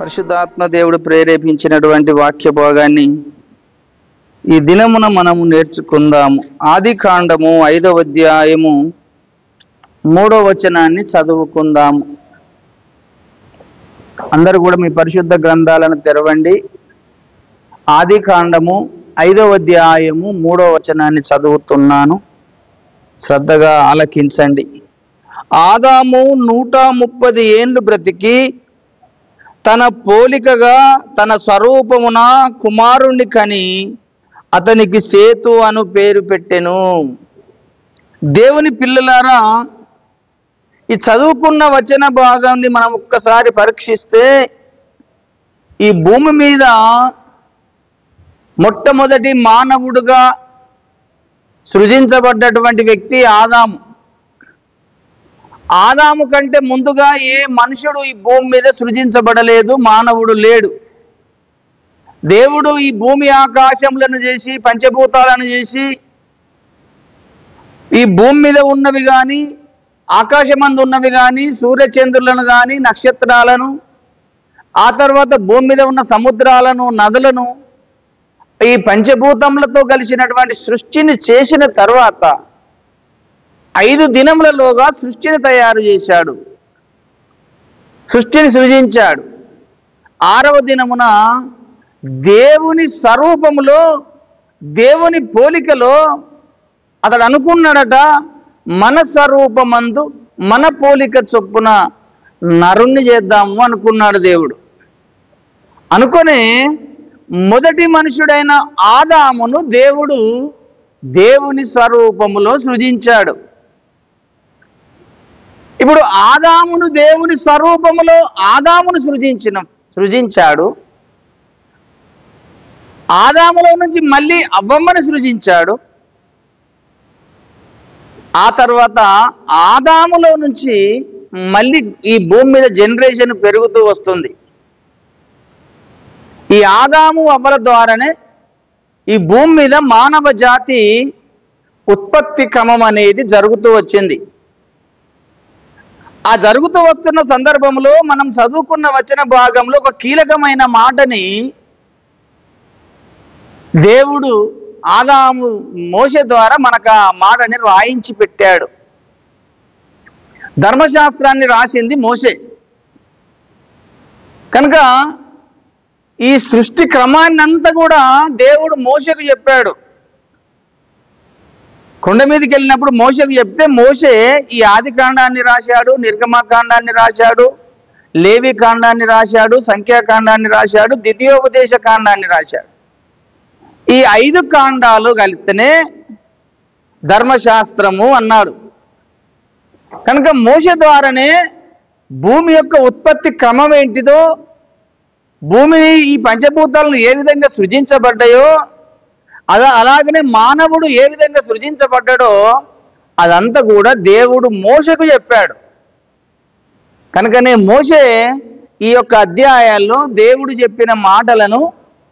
పరిశుద్ధాత్మ దేవుడు ప్రేరేపించినటువంటి వాక్య భాగాన్ని ఈ దినమున మనము నేర్చుకుందాము. ఆదికాండము 5వ అధ్యాయము 3వ వచనాన్ని చదువుకుందాము. అందరూ కూడా మీ పరిశుద్ధ గ్రంథాలను తెరవండి. ఆదికాండము 5వ అధ్యాయము 3వ వచనాన్ని చదువుతున్నాను, శ్రద్ధగా ఆలకించండి. ఆదాము 130 ఏండ్లు బ్రతికి తన పోలికగా తన స్వరూపమున కుమారుణ్ణి కని అతనికి సేతు అను పేరు పెట్టెను. దేవుని పిల్లలారా, ఈ చదువుకున్న వచన భాగాన్ని మనం ఒక్కసారి పరీక్షిస్తే ఈ భూమి మీద మొట్టమొదటి మానవుడుగా సృజించబడ్డటువంటి వ్యక్తి ఆదాము. ఆదాము కంటే ముందుగా ఏ మనుషుడు ఈ భూమి మీద సృజించబడలేదు, మానవుడు లేడు. దేవుడు ఈ భూమి ఆకాశములను చేసి పంచభూతాలను చేసి ఈ భూమి మీద ఉన్నవి కానీ ఆకాశమందు ఉన్నవి కానీ సూర్యచంద్రులను కానీ నక్షత్రాలను, ఆ తర్వాత భూమి మీద ఉన్న సముద్రాలను నదులను ఈ పంచభూతములతో కలిసినటువంటి సృష్టిని చేసిన తర్వాత 5 దినములలోగా సృష్టిని తయారు చేశాడు, సృష్టిని సృజించాడు. 6వ దినమున దేవుని స్వరూపములో దేవుని పోలికలో అతడు అనుకున్నాడట, మన స్వరూపమందు మన పోలిక చొప్పున నరుణ్ణి చేద్దాము అనుకున్నాడు దేవుడు. అనుకొని మొదటి మనుషుడైన ఆదామును దేవుడు దేవుని స్వరూపములో సృజించాడు. ఇప్పుడు ఆదామును దేవుని స్వరూపములో ఆదామును సృజించాడు. ఆదాములో నుంచి మళ్ళీ అవ్వమ్మను సృజించాడు. ఆ తర్వాత ఆదాములో నుంచి మళ్ళీ ఈ భూమి మీద జనరేషన్ పెరుగుతూ వస్తుంది. ఈ ఆదాము అవ్వల ద్వారానే ఈ భూమి మీద మానవ జాతి ఉత్పత్తి క్రమం అనేది జరుగుతూ వచ్చింది. ఆ జరుగుతూ వస్తున్న సందర్భంలో మనం చదువుకున్న వచన భాగంలో ఒక కీలకమైన మాటని దేవుడు ఆదాము మోషే ద్వారా మనకు ఆ మాటని రాయించి పెట్టాడు. ధర్మశాస్త్రాన్ని రాసింది మోషే కనుక ఈ సృష్టి క్రమాన్ని అంతా కూడా దేవుడు మోషేకు చెప్పాడు. కొండ మీదకి వెళ్ళినప్పుడు మోషేకు చెప్తే మోషే ఈ ఆదికాండాన్ని రాశాడు, నిర్గమకాండాన్ని రాశాడు, లేవి కాండాన్ని రాశాడు, సంఖ్యాకాండాన్ని రాశాడు, ద్వితీయోపదేశ కాండాన్ని రాశాడు. ఈ 5 కాండాలు కలిపితేనే ధర్మశాస్త్రము అన్నాడు. కనుక మోషే ద్వారానే భూమి యొక్క ఉత్పత్తి క్రమం ఏంటిదో, భూమిని ఈ పంచభూతాలను ఏ విధంగా సృజించబడ్డాయో అలాగనే మానవుడు ఏ విధంగా సృజించబడ్డాడో అదంతా కూడా దేవుడు మోషేకు చెప్పాడు. కనుకనే మోషే ఈ యొక్క అధ్యాయాల్లో దేవుడు చెప్పిన మాటలను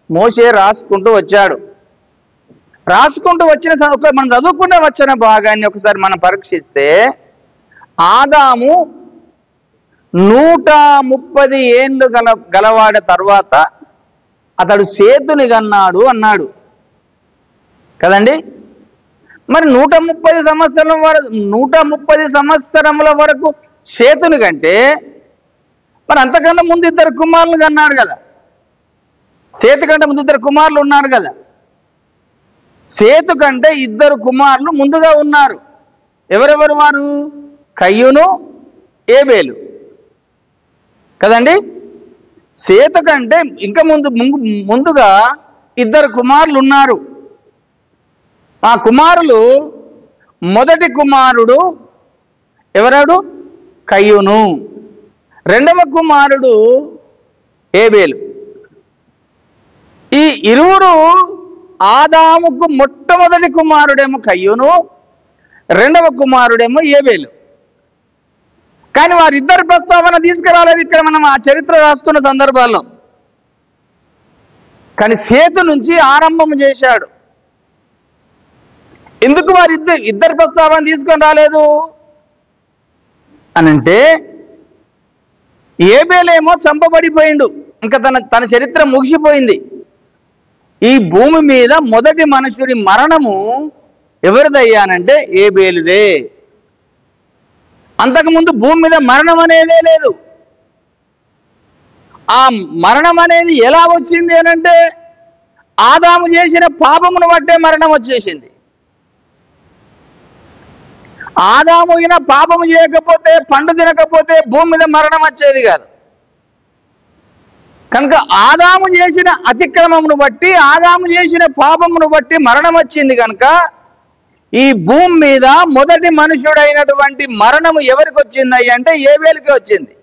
మోషే రాసుకుంటూ వచ్చాడు. రాసుకుంటూ వచ్చిన మనం చదువుకున్న వచ్చిన భాగాన్ని ఒకసారి మనం పరీక్షిస్తే ఆదాము 130 ఏండ్లు గలవాడ తర్వాత అతడు సేతుని కన్నాడు అన్నాడు కదండి. మరి 130 సంవత్సరముల వరకు సేతుని కంటే మరి అంతకన్నా ముందు 2 కుమారులు కన్నాడు కదా. సేతు కంటే ముందు 2 కుమారులు ఉన్నారు కదా. సేతు కంటే 2 కుమారులు ముందుగా ఉన్నారు. ఎవరెవరు వారు? కయ్యూను, ఏబేలు కదండి. సేతు కంటే ఇంకా ముందుగా 2 కుమారులు ఉన్నారు. ఆ కుమారులు, మొదటి కుమారుడు ఎవరాడు? కయ్యూను. 2వ కుమారుడు ఏబేలు. ఈ ఇరువురు ఆదాముకు మొట్టమొదటి కుమారుడేమో కయ్యూను, 2వ కుమారుడేమో ఏబేలు. కానీ వారిద్దరి ప్రస్తావన తీసుకురాలేదు ఇక్కడ మనం ఆ చరిత్ర రాస్తున్న సందర్భాల్లో. కానీ సేతు నుంచి ఆరంభం చేశాడు. ఎందుకు ఇద్దరి ప్రస్తావన తీసుకొని రాలేదు అనంటే ఏబేలేమో చంపబడిపోయిండు ఇంకా తన చరిత్ర ముగిసిపోయింది. ఈ భూమి మీద మొదటి మనుషుడి మరణము ఎవరిదయ్యానంటే ఏబేలుదే. అంతకుముందు భూమి మీద మరణం అనేదే లేదు. ఆ మరణం అనేది ఎలా వచ్చింది అనంటే ఆదాము చేసిన పాపమును బట్టే మరణం వచ్చేసింది. ఆదాము అయినా పాపము చేయకపోతే, పండు తినకపోతే భూమి మీద మరణం వచ్చేది కాదు. కనుక ఆదాము చేసిన అతిక్రమమును బట్టి, ఆదాము చేసిన పాపమును బట్టి మరణం వచ్చింది. కనుక ఈ భూమి మీద మొదటి మనుషుడైనటువంటి మరణము ఎవరికి వచ్చింది అంటే ఏబేలుకి వచ్చింది.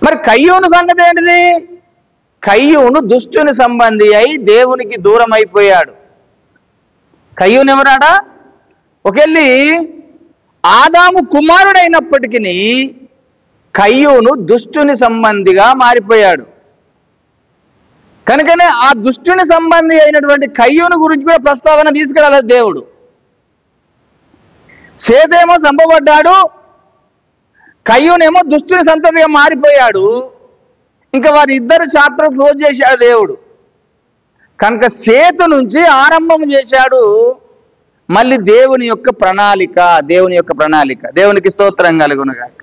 మరి కయ్యూను సంగతి ఏంటిది? కయ్యూను దుష్టుని సంబంధి అయి దేవునికి దూరం అయిపోయాడు. కయ్యూను ఎవరాడా? ఒకెళ్ళి ఆదాము కుమారుడైనప్పటికీ కయ్యూను దుష్టుని సంబంధిగా మారిపోయాడు. కనుకనే ఆ దుష్టుని సంబంధి అయినటువంటి కయ్యూను గురించి కూడా ప్రస్తావన తీసుకురాలేదు దేవుడు. సేతేమో చంపబడ్డాడు, కయ్యూనేమో దుష్టుని సంతతిగా మారిపోయాడు. ఇంకా వారి ఇద్దరు చాప్టర్ క్లోజ్ చేశాడు దేవుడు. కనుక సేతు నుంచి ఆరంభం చేశాడు మళ్ళీ దేవుని యొక్క ప్రణాళిక. దేవునికి స్తోత్రం కలుగునుగాక.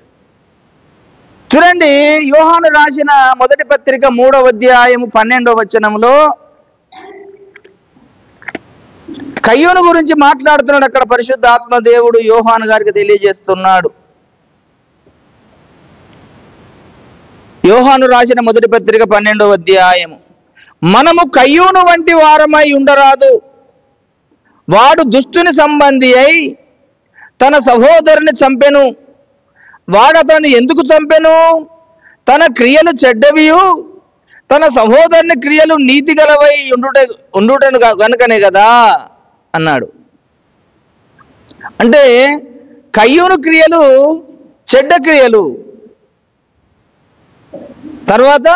చూడండి, యోహాను రాసిన మొదటి పత్రిక 3వ అధ్యాయము 12వ వచనంలో కయ్యూను గురించి మాట్లాడుతున్నాడు. అక్కడ పరిశుద్ధ ఆత్మ దేవుడు యోహాను గారికి తెలియజేస్తున్నాడు. యోహాను రాసిన మొదటి పత్రిక 12వ అధ్యాయము, మనము కయ్యూను వంటి వారమై ఉండరాదు. వాడు దుష్టుని సంబంధి అయి తన సహోదరుని చంపెను. వాడతన్ని ఎందుకు చంపెను? తన క్రియలు చెడ్డవియు తన సహోదరుని క్రియలు నీతి గలవై ఉండుటను కనుకనే కదా అన్నాడు. అంటే కయ్యూను క్రియలు చెడ్డ క్రియలు, తర్వాత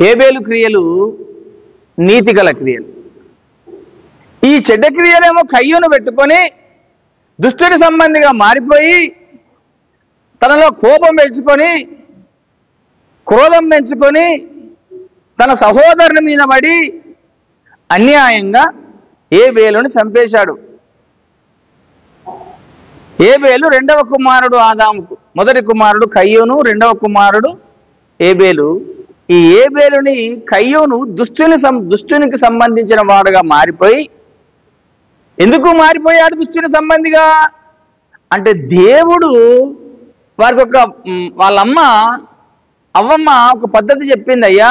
ఏబేలు క్రియలు నీతి గల క్రియలు. ఈ చెడ్డ క్రియలేమో కయ్యూను పెట్టుకొని దుష్టుని సంబంధిగా మారిపోయి తనలో కోపం పెంచుకొని, క్రోధం పెంచుకొని తన సహోదరుని మీద పడి అన్యాయంగా ఏబేలుని చంపేశాడు. ఏబేలు రెండవ కుమారుడు ఆదాముకు, మొదటి కుమారుడు కయ్యూను, రెండవ కుమారుడు ఏబేలు. ఈ ఏబేలుని కయ్యూను దుష్టునికి సంబంధించిన వాడుగా మారిపోయి, ఎందుకు మారిపోయాడు దుష్టుని సంబంధిగా అంటే దేవుడు వారికి వాళ్ళమ్మ అవ్వమ్మ ఒక పద్ధతి చెప్పింది. అయ్యా,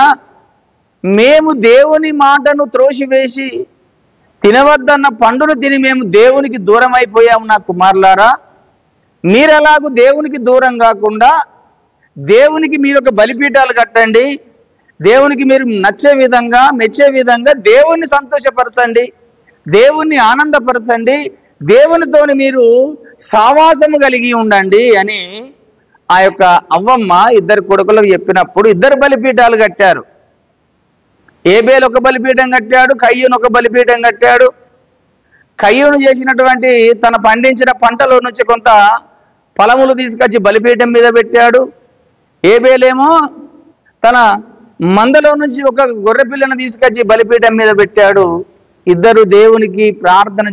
మేము దేవుని మాటను త్రోసివేసి తినవద్దన్న పండును తిని మేము దేవునికి దూరం అయిపోయాము నా కుమారులారా. మీరెలాగూ దేవునికి దూరం కాకుండా దేవునికి మీరు ఒక బలిపీఠాలు కట్టండి, దేవునికి మీరు నచ్చే విధంగా మెచ్చే విధంగా దేవుణ్ణి సంతోషపరచండి, దేవుణ్ణి ఆనందపరచండి, దేవునితోని మీరు సావాసము కలిగి ఉండండి అని ఆ యొక్క అవ్వమ్మ ఇద్దరు కొడుకులకు చెప్పినప్పుడు ఇద్దరు బలిపీఠాలు కట్టారు. ఏబేలు ఒక బలిపీఠం కట్టాడు, కయ్యూను ఒక బలిపీఠం కట్టాడు. కయ్యూను చేసినటువంటి తన పండించిన పంటలో నుంచి కొంత ఫలములు తీసుకొచ్చి బలిపీఠం మీద పెట్టాడు. ఏబేలేమో తన మందలో నుంచి ఒక గొర్రెపిల్లను తీసుకొచ్చి బలిపీఠం మీద పెట్టాడు. ఇద్దరు దేవునికి ప్రార్థన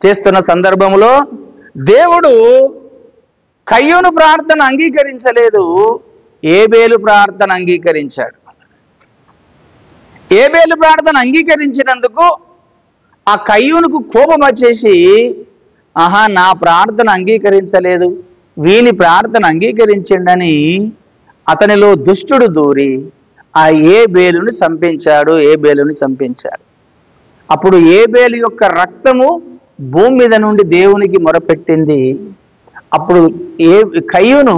చేస్తున్న సందర్భంలో దేవుడు కయ్యూను ప్రార్థన అంగీకరించలేదు, ఏబేలు ప్రార్థన అంగీకరించాడు. ఏబేలు ప్రార్థన అంగీకరించినందుకు ఆ కయ్యూనుకు కోపం వచ్చేసి, ఆహా, నా ప్రార్థన అంగీకరించలేదు, వీని ప్రార్థన అంగీకరించిండని అతనిలో దుష్టుడు దూరి ఆ ఏబేలుని చంపించాడు. అప్పుడు ఏబేలు యొక్క రక్తము భూమి మీద నుండి దేవునికి మొరపెట్టింది. అప్పుడు కయ్యూను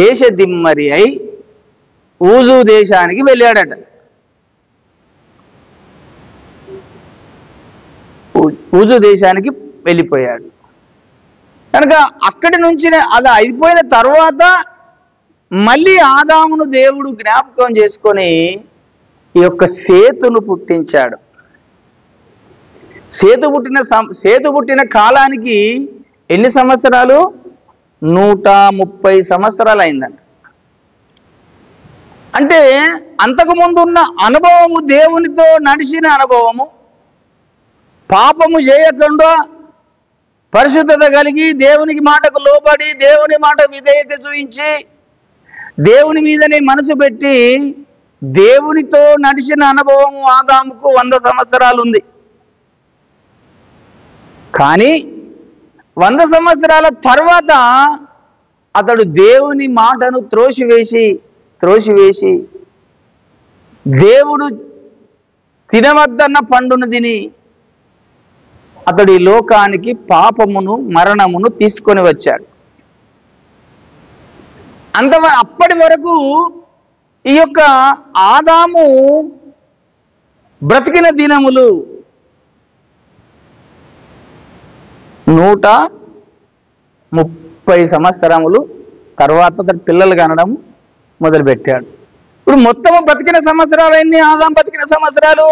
దేశ దిమ్మరి అయి ఊజు దేశానికి వెళ్ళాడట. ఊజు దేశానికి వెళ్ళిపోయాడు. కనుక అక్కడి నుంచి అలా అయిపోయిన తర్వాత మళ్ళీ ఆదామును దేవుడు జ్ఞాపకం చేసుకొని ఈ యొక్క సేతును పుట్టించాడు. సేతు పుట్టిన కాలానికి ఎన్ని సంవత్సరాలు? 130 సంవత్సరాలు అయిందంట. అంటే అంతకుముందు ఉన్న అనుభవము, దేవునితో నడిచిన అనుభవము, పాపము చేయకుండా పరిశుద్ధత కలిగి దేవునికి మాటకు లోబడి దేవుని మాట విధేయత చూపించి దేవుని మీదనే మనసు పెట్టి దేవునితో నడిచిన అనుభవము ఆదాముకు 100 సంవత్సరాలు ఉంది. కానీ 100 సంవత్సరాల తర్వాత అతడు దేవుని మాటను త్రోసివేసి దేవుడు తినవద్దన్న పండును తిని అతడు ఈ లోకానికి పాపమును మరణమును తీసుకొని వచ్చాడు. అప్పటి వరకు ఈ యొక్క ఆదాము బ్రతికిన దినములు 130 సంవత్సరములు. తర్వాత అతడు పిల్లలు కనడం మొదలుపెట్టాడు. ఇప్పుడు మొత్తము బ్రతికిన సంవత్సరాలు ఎన్ని? ఆదాము బ్రతికిన సంవత్సరాలు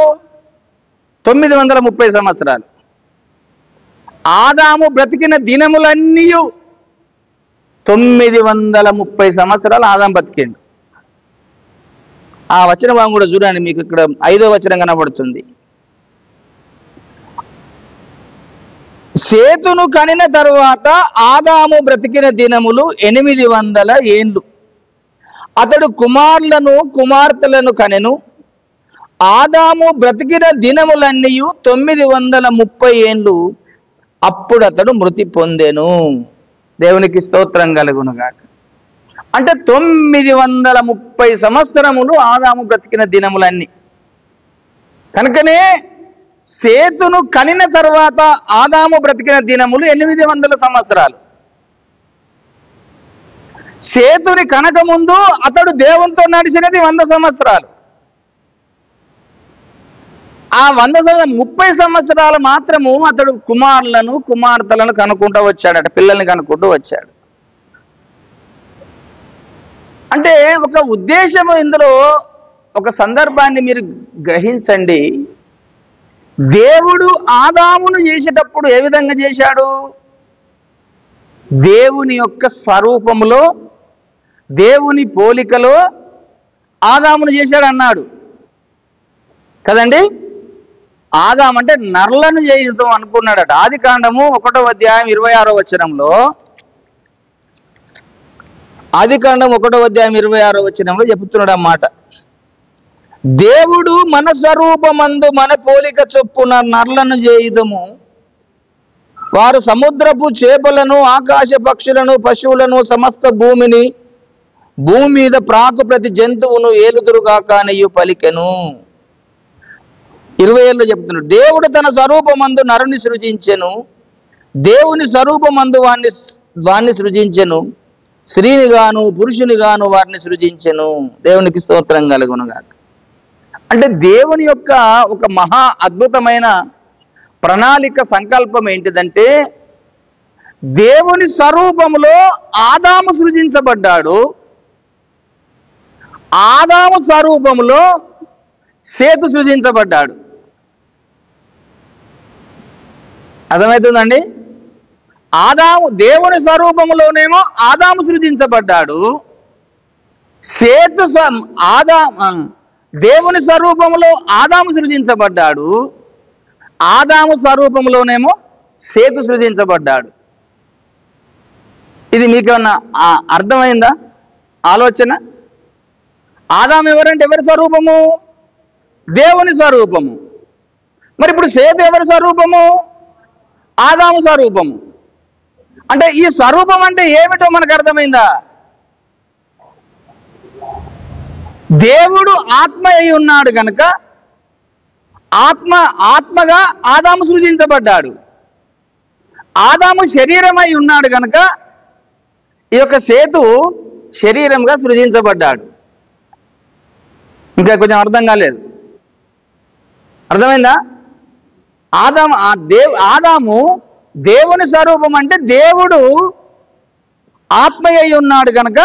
930 సంవత్సరాలు. ఆదాము బ్రతికిన దినములన్నీ 930 సంవత్సరాలు ఆదాము బతికిండు. ఆ వచన భాగం కూడా చూడండి, మీకు ఇక్కడ 5వ వచనం కనబడుతుంది. సేతును కనిన తరువాత ఆదాము బ్రతికిన దినములు 800 ఏండ్లు. అతడు కుమారులను కుమార్తెలను కనెను. ఆదాము బ్రతికిన దినములన్నీ 930 ఏండ్లు. అప్పుడు అతడు మృతి పొందెను. దేవునికి స్తోత్రం కలుగునుగాక. అంటే 930 సంవత్సరములు ఆదాము బ్రతికిన దినములన్నీ. కనుకనే సేతును కనిన తర్వాత ఆదాము బ్రతికిన దినములు 800 సంవత్సరాలు. సేతుని కనక ముందు అతడు దేవునితో నడిచినది 100 సంవత్సరాలు. ఆ 30 సంవత్సరాలు మాత్రము అతడు కుమారులను కుమార్తెలను కనుక్కుంటూ వచ్చాడట, పిల్లల్ని కనుక్కుంటూ వచ్చాడు. అంటే ఒక ఉద్దేశము, ఇందులో ఒక సందర్భాన్ని మీరు గ్రహించండి. దేవుడు ఆదామును చేసేటప్పుడు ఏ విధంగా చేశాడు? దేవుని యొక్క స్వరూపములో, దేవుని పోలికలో ఆదామును చేశాడు అన్నాడు కదండి. ఆదాము అంటే నర్లను చేయిద్దాం అనుకున్నాడట. ఆదికాండము 1వ అధ్యాయం 26వ వచనంలో, ఆదికాండం 1వ అధ్యాయం 26వ వచనంలో చెబుతున్నాడు అన్నమాట. దేవుడు మన స్వరూపమందు మన పోలిక చొప్పున నర్లను చేయుదము, వారు సముద్రపు చేపలను ఆకాశ పక్షులను పశువులను సమస్త భూమి మీద ప్రాకు ప్రతి జంతువును ఏలుదురుగాక అనియు పలికెను. 27లో చెప్తున్నాడు, దేవుడు తన స్వరూపమందు నరుని సృజించెను, దేవుని స్వరూపమందు వాణ్ణి సృజించెను, స్త్రీని గాను పురుషుని గాను వారిని సృజించెను. దేవునికి స్తోత్రం కలుగునుగాక. అంటే దేవుని యొక్క ఒక మహా అద్భుతమైన ప్రణాళిక సంకల్పం ఏంటిదంటే, దేవుని స్వరూపములో ఆదాము సృజించబడ్డాడు, ఆదాము స్వరూపములో సేతు సృజించబడ్డాడు. అర్థమవుతుందండి? దేవుని స్వరూపములోనేమో ఆదాము సృజించబడ్డాడు, దేవుని స్వరూపములో ఆదాము సృజించబడ్డాడు, ఆదాము స్వరూపంలోనేమో సేతు సృజించబడ్డాడు. ఇది మీకేమన్నా అర్థమైందా ఆలోచన? ఆదాము ఎవరంటే ఎవరి స్వరూపము? దేవుని స్వరూపము. మరి ఇప్పుడు సేతు ఎవరి స్వరూపము? ఆదాము స్వరూపము. అంటే ఈ స్వరూపం అంటే ఏమిటో మనకు అర్థమైందా? దేవుడు ఆత్మ అయి ఉన్నాడు కనుక ఆత్మగా ఆదాము సృజించబడ్డాడు. ఆదాము శరీరమై ఉన్నాడు కనుక ఈ యొక్క సేతు శరీరంగా సృజించబడ్డాడు. ఇంకా కొంచెం అర్థం కాలేదు, అర్థమైందా? ఆదాము దేవుని స్వరూపం అంటే దేవుడు ఆత్మయ్య ఉన్నాడు కనుక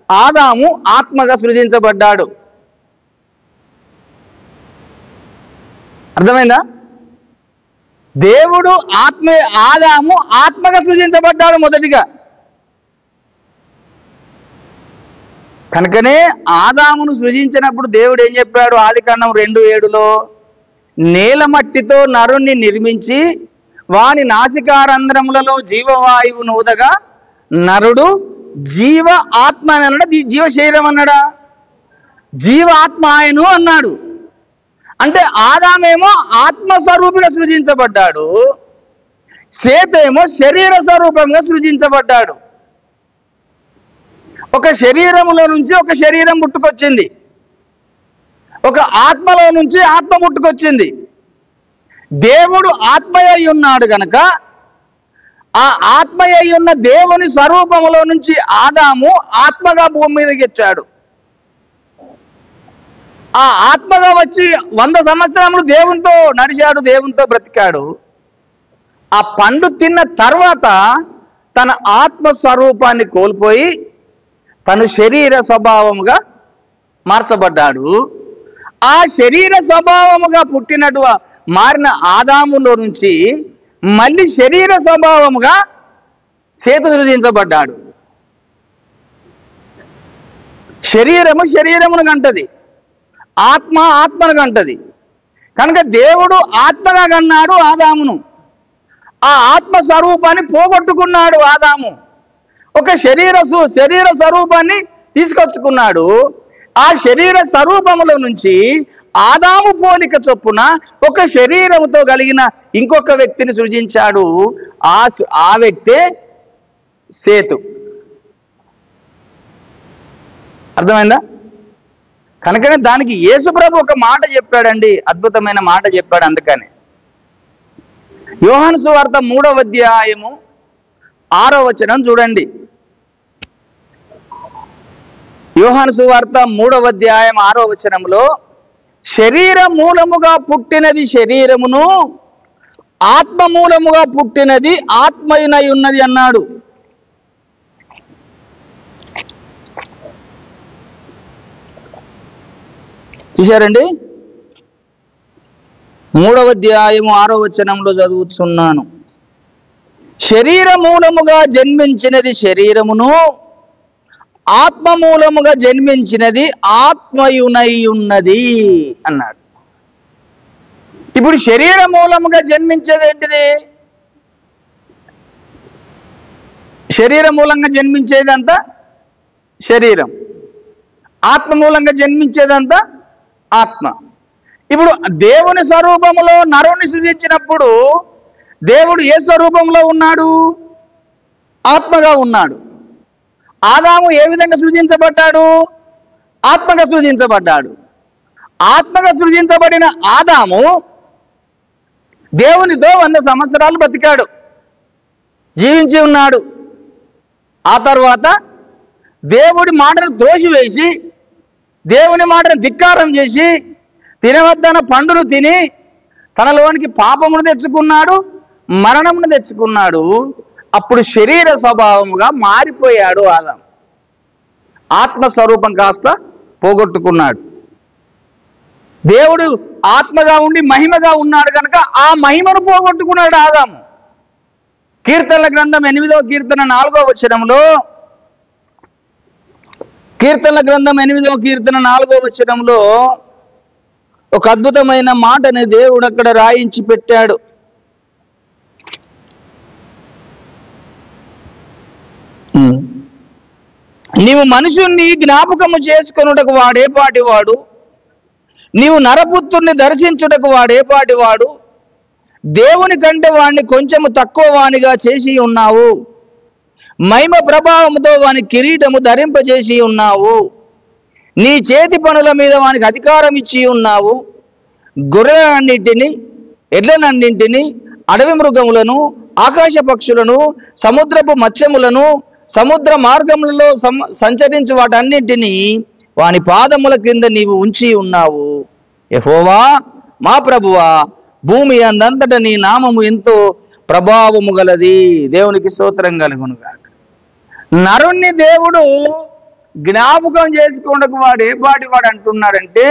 ఆదాము ఆత్మగా సృజించబడ్డాడు. అర్థమైందా? దేవుడు ఆదాము ఆత్మగా సృజించబడ్డాడు మొదటిగా. కనుకనే ఆదామును సృజించినప్పుడు దేవుడు ఏం చెప్పాడు? ఆదికాండం 2:7లో నేల మట్టితో నరుణ్ణి నిర్మించి వాని నాసికారంధ్రములలో జీవవాయువును ఊదగా నరుడు జీవ ఆత్మ అన్నాడా? జీవ శరీరం అన్నాడా? జీవ ఆత్మ ఆయను అన్నాడు. అంటే ఆదామేమో ఆత్మస్వరూపిగా సృజించబడ్డాడు, సేతేమో శరీర స్వరూపంగా సృజించబడ్డాడు. ఒక శరీరములో నుంచి ఒక శరీరం పుట్టుకొచ్చింది, ఒక ఆత్మలో నుంచి ఆత్మ పుట్టుకొచ్చింది. దేవుడు ఆత్మయ్య ఉన్నాడు గనక ఆ ఆత్మయ్య ఉన్న దేవుని స్వరూపములో నుంచి ఆదాము ఆత్మగా భూమి మీదకి వచ్చాడు. ఆ ఆత్మగా వచ్చి 100 సంవత్సరములు దేవునితో నడిచాడు, దేవునితో బ్రతికాడు. ఆ పండు తిన్న తర్వాత తన ఆత్మస్వరూపాన్ని కోల్పోయి తను శరీర స్వభావముగా మార్చబడ్డాడు. ఆ శరీర స్వభావముగా మారిన ఆదాములో నుంచి మళ్ళీ శరీర స్వభావముగా సేతు సృజించబడ్డాడు. శరీరము శరీరమును కంటది, ఆత్మ ఆత్మను కంటది. కనుక దేవుడు ఆత్మగా కన్నాడు ఆదామును. ఆ ఆత్మ స్వరూపాన్ని పోగొట్టుకున్నాడు ఆదాము. ఒక శరీర స్వరూపాన్ని తీసుకొచ్చుకున్నాడు. ఆ శరీర స్వరూపములో నుంచి ఆదాము పోలిక చొప్పున ఒక శరీరముతో కలిగిన ఇంకొక వ్యక్తిని సృజించాడు. ఆ వ్యక్తే సేతు. అర్థమైందా? కనుకనే దానికి యేసుప్రభు ఒక మాట చెప్పాడండి, అద్భుతమైన మాట చెప్పాడు. అందుకని యోహాను సువార్త 3వ అధ్యాయము 6వ వచనం చూడండి. యోహాను సువార్త 3వ అధ్యాయం 6వ వచనంలో శరీర మూలముగా పుట్టినది శరీరమును, ఆత్మ మూలముగా పుట్టినది ఆత్మయునై ఉన్నది అన్నాడు. చూశారండి? 3వ అధ్యాయం 6వ వచనంలో చదువుతున్నాను. శరీర మూలముగా జన్మించినది శరీరమును, ఆత్మ మూలముగా జన్మించినది ఆత్మయునై ఉన్నది అన్నాడు. ఇప్పుడు శరీర మూలముగా జన్మించేది ఏంటిది? శరీర మూలంగా జన్మించేదంతా శరీరం, ఆత్మ మూలంగా జన్మించేదంతా ఆత్మ. ఇప్పుడు దేవుని స్వరూపములో నరుని సృజించినప్పుడు దేవుడు ఏ స్వరూపంలో ఉన్నాడు? ఆత్మగా ఉన్నాడు. ఆదాము ఏ విధంగా సృజించబడ్డాడు? ఆత్మగా సృజించబడ్డాడు. ఆత్మగా సృజించబడిన ఆదాము దేవునితో 100 సంవత్సరాలు బ్రతికాడు, జీవించి ఉన్నాడు. ఆ తర్వాత దేవుడి మాటను త్రోసివేసి దేవుని మాటను ధిక్కారం చేసి తినవద్దన్న పండును తిని తనలోనికి పాపమును తెచ్చుకున్నాడు, మరణమును తెచ్చుకున్నాడు. అప్పుడు శరీర స్వభావముగా మారిపోయాడు ఆదాము. ఆత్మస్వరూపం కాస్త పోగొట్టుకున్నాడు. దేవుడు ఆత్మగా ఉండి మహిమగా ఉన్నాడు కనుక ఆ మహిమను పోగొట్టుకున్నాడు ఆదాము. కీర్తనల గ్రంథం 8వ కీర్తన 4వ వచనంలో, కీర్తనల గ్రంథం 8వ కీర్తన 4వ వచనంలో ఒక అద్భుతమైన మాటని దేవుడు అక్కడ రాయించి పెట్టాడు. నీవు మనుషుణ్ణి జ్ఞాపకము చేసుకొనుటకు వాడేపాటివాడు, నీవు నరపుత్రుణ్ణి దర్శించుటకు వాడేపాటివాడు, దేవుని కంటే వాణ్ణి కొంచెము తక్కువ వానిగా చేసి ఉన్నావు, మహిమ ప్రభావముతో వాని కిరీటము ధరింపజేసి ఉన్నావు, నీ చేతి పనుల మీద వానికి అధికారం ఇచ్చి ఉన్నావు, గొర్రెలన్నింటినీ ఎడ్లనన్నింటినీ అడవి మృగములను ఆకాశ పక్షులను సముద్రపు మత్స్యములను సముద్ర మార్గములలో సంచరించు వాటన్నింటినీ వాని పాదముల క్రింద నీవు ఉంచి ఉన్నావు. యెహోవా మా ప్రభువా, భూమి అందంతట నీ నామము ఎంతో ప్రభావము గలది. దేవునికి స్తోత్రం కలుగునుగాక. నరుణ్ణి దేవుడు జ్ఞాపకం చేసుకోవడానికి వాడు ఏ పాటి వాడు అంటున్నాడంటే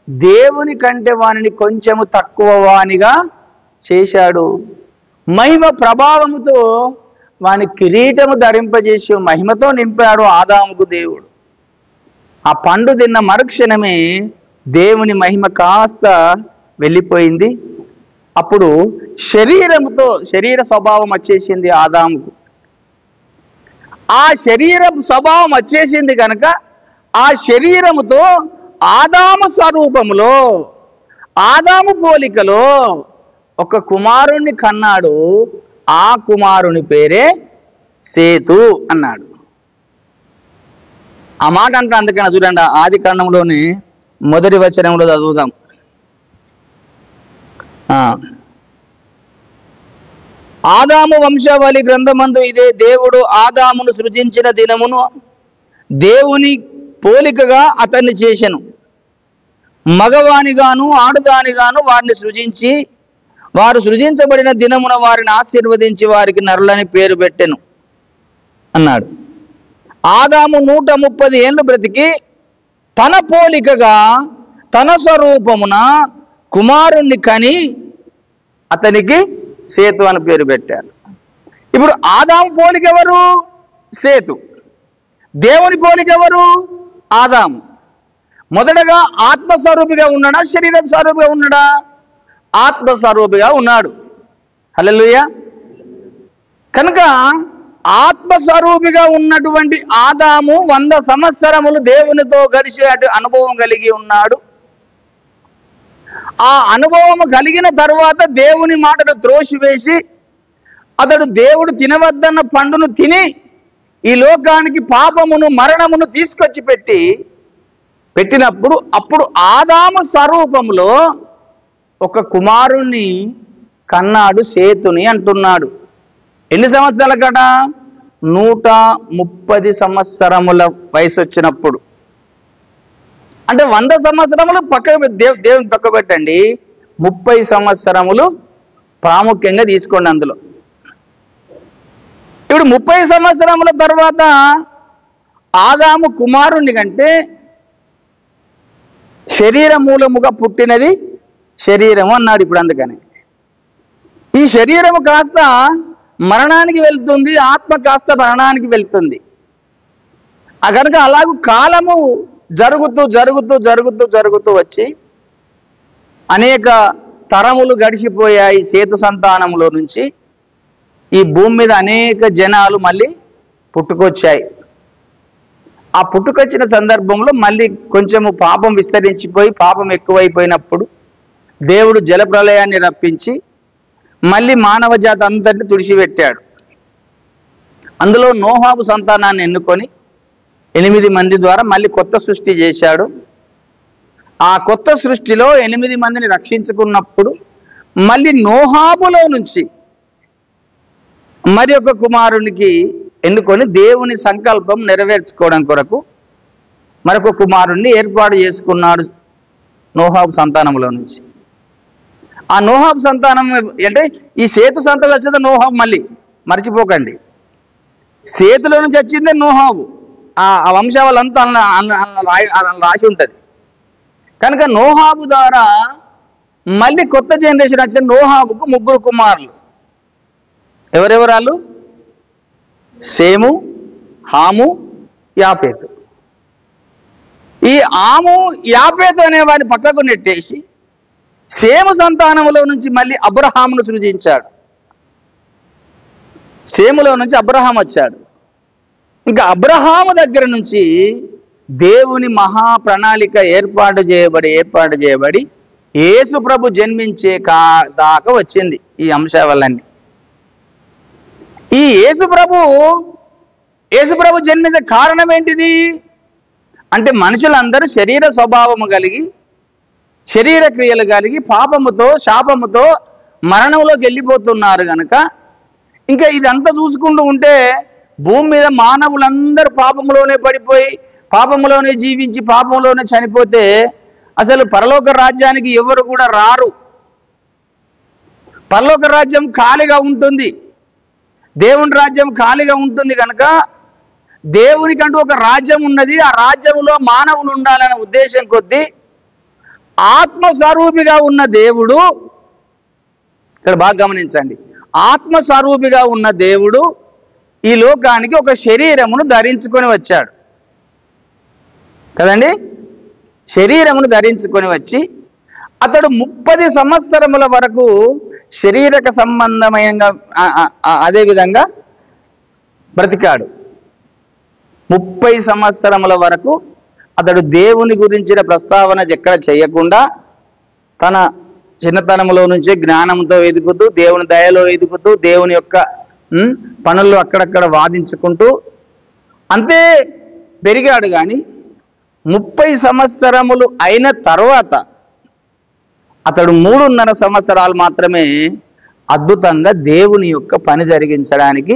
దేవుని కంటే వానిని కొంచెము తక్కువ వానిగా చేశాడు. మహిమ ప్రభావముతో వాని కిరీటము ధరింపజేసి మహిమతో నింపాడు ఆదాముకు దేవుడు. ఆ పండు తిన్న మరుక్షణమే దేవుని మహిమ కాస్త వెళ్ళిపోయింది. అప్పుడు శరీర స్వభావం వచ్చేసింది ఆదాముకు. ఆ శరీర స్వభావం వచ్చేసింది కనుక ఆ శరీరముతో ఆదాము స్వరూపములో, ఆదాము పోలికలో ఒక కుమారుణ్ణి కన్నాడు. ఆ కుమారుని పేరే సేతు అన్నాడు. ఆ మాట అంటే అందుకని చూడండి, ఆది కాండంలోని మొదటి వచనంలో చదువుదాం. ఆదాము వంశావళి గ్రంథమందు ఇదే, దేవుడు ఆదామును సృజించిన దినమును దేవుని పోలికగా అతన్ని చేసెను. మగవానిగాను ఆడుదానిగాను వారిని సృజించి, వారు సృజించబడిన దినమున వారిని ఆశీర్వదించి వారికి నరులని పేరు పెట్టెను అన్నాడు. ఆదాము 130 ఏళ్ళు బ్రతికి తన పోలికగా తన స్వరూపమున కుమారుణ్ణి కని అతనికి సేతు అని పేరు పెట్టారు. ఇప్పుడు ఆదాము పోలిక ఎవరు? సేతు. దేవుని పోలిక ఎవరు? ఆదాము. మొదటగా ఆత్మస్వరూపిగా ఉన్నాడా, శరీర స్వరూపిగా ఉన్నాడా? ఆత్మస్వరూపిగా ఉన్నాడు. హల్లెలూయా. కనుక ఆత్మస్వరూపిగా ఉన్నటువంటి ఆదాము 100 సంవత్సరములు దేవునితో గడిచే అనుభవం కలిగి ఉన్నాడు. ఆ అనుభవం కలిగిన తరువాత దేవుని మాటను త్రోసివేసి అతడు దేవుడు తినవద్దన్న పండును తిని ఈ లోకానికి పాపమును మరణమును తీసుకొచ్చి పెట్టినప్పుడు అప్పుడు ఆదాము స్వరూపంలో ఒక కుమారుణ్ణి కన్నాడు, సేతుని అంటున్నాడు. ఎన్ని సంవత్సరాల కట? 130 సంవత్సరముల వయసు వచ్చినప్పుడు. అంటే 100 సంవత్సరములు దేవుని పక్క పెట్టండి, 30 సంవత్సరములు ప్రాముఖ్యంగా తీసుకోండి అందులో. ఇప్పుడు 30 సంవత్సరముల తర్వాత ఆదాము కుమారుని కంటే శరీర మూలముగా పుట్టినది శరీరము అన్నాడు. ఇప్పుడు అందుకని ఈ శరీరము కాస్త మరణానికి వెళ్తుంది, ఆత్మ కాస్త మరణానికి వెళ్తుంది. కనుక అలాగూ కాలము జరుగుతూ జరుగుతూ జరుగుతూ జరుగుతూ వచ్చి అనేక తరములు గడిచిపోయాయి. సేతు సంతానంలో నుంచి ఈ భూమి మీద అనేక జనాలు మళ్ళీ పుట్టుకొచ్చాయి. ఆ పుట్టుకొచ్చిన సందర్భంలో మళ్ళీ కొంచెము పాపం విస్తరించిపోయి పాపం ఎక్కువైపోయినప్పుడు దేవుడు జలప్రలయాన్ని రప్పించి మళ్ళీ మానవ జాతి అంతటిని తుడిచిపెట్టాడు. అందులో నోహాబు సంతానాన్ని ఎన్నుకొని 8 మంది ద్వారా మళ్ళీ కొత్త సృష్టి చేశాడు. ఆ కొత్త సృష్టిలో 8 మందిని రక్షించుకున్నప్పుడు మళ్ళీ నోహాబులో నుంచి మరి ఒక కుమారునికి ఎన్నుకొని దేవుని సంకల్పం నెరవేర్చుకోవడం కొరకు మరొక కుమారుణ్ణి ఏర్పాటు చేసుకున్నాడు నోహాబు సంతానంలో నుంచి. ఆ నోహాబు సంతానం అంటే ఈ సేతు సంతానం వచ్చేది నోహాబు. మళ్ళీ మర్చిపోకండి, సేతులో నుంచి వచ్చిందే నోహాబు. ఆ వంశావళంతా రాసి ఉంటుంది. కనుక నోహాబు ద్వారా మళ్ళీ కొత్త జనరేషన్ వచ్చిన నోహాబుకు 3 కుమారులు. ఎవరెవరాలు? సేము, హాము, యాపేతు. ఈ ఆము యాపేతు అనే వారిని పక్కకు నెట్టేసి సేము సంతానములో నుంచి మళ్ళీ అబ్రహామును సృజించాడు. సేములో నుంచి అబ్రహాం వచ్చాడు. ఇంకా అబ్రహాము దగ్గర నుంచి దేవుని మహా ప్రణాళిక ఏర్పాటు చేయబడి యేసు ప్రభు జన్మించే దాకా వచ్చింది ఈ అంశాలన్నీ. ఈ యేసు ప్రభు జన్మించే కారణం ఏంటిది అంటే మనుషులందరూ శరీర స్వభావము కలిగి శరీర క్రియలు కలిగి పాపముతో శాపముతో మరణంలోకి వెళ్ళిపోతున్నారు కనుక ఇంకా ఇదంతా చూసుకుంటూ ఉంటే భూమి మీద మానవులందరూ పాపంలోనే పడిపోయి పాపంలోనే జీవించి పాపంలోనే చనిపోతే అసలు పరలోక రాజ్యానికి ఎవరు కూడా రారు. పరలోక రాజ్యం ఖాళీగా ఉంటుంది, దేవుని రాజ్యం ఖాళీగా ఉంటుంది. కనుక దేవునికంటూ ఒక రాజ్యం ఉన్నది. ఆ రాజ్యంలో మానవులు ఉండాలనే ఉద్దేశం కొద్దీ ఆత్మస్వరూపిగా ఉన్న దేవుడు, ఇక్కడ బాగా గమనించండి, ఆత్మస్వరూపిగా ఉన్న దేవుడు ఈ లోకానికి ఒక శరీరమును ధరించుకొని వచ్చాడు. కదండి. శరీరమును ధరించుకొని వచ్చి అతడు 30 సంవత్సరముల వరకు శరీరక సంబంధమైన అదే విధంగా బ్రతికాడు. 30 సంవత్సరముల వరకు అతడు దేవుని గురించిన ప్రస్తావన ఎక్కడ చేయకుండా తన చిన్నతనంలో నుంచే జ్ఞానంతో ఎదుగుతూ, దేవుని దయలో ఎదుగుతూ, దేవుని యొక్క పనుల్లో అక్కడక్కడ వాదించుకుంటూ అంతే పెరిగాడు. కానీ 30 సంవత్సరములు అయిన తర్వాత అతడు 3.5 సంవత్సరాలు మాత్రమే అద్భుతంగా దేవుని యొక్క పని జరిగించడానికి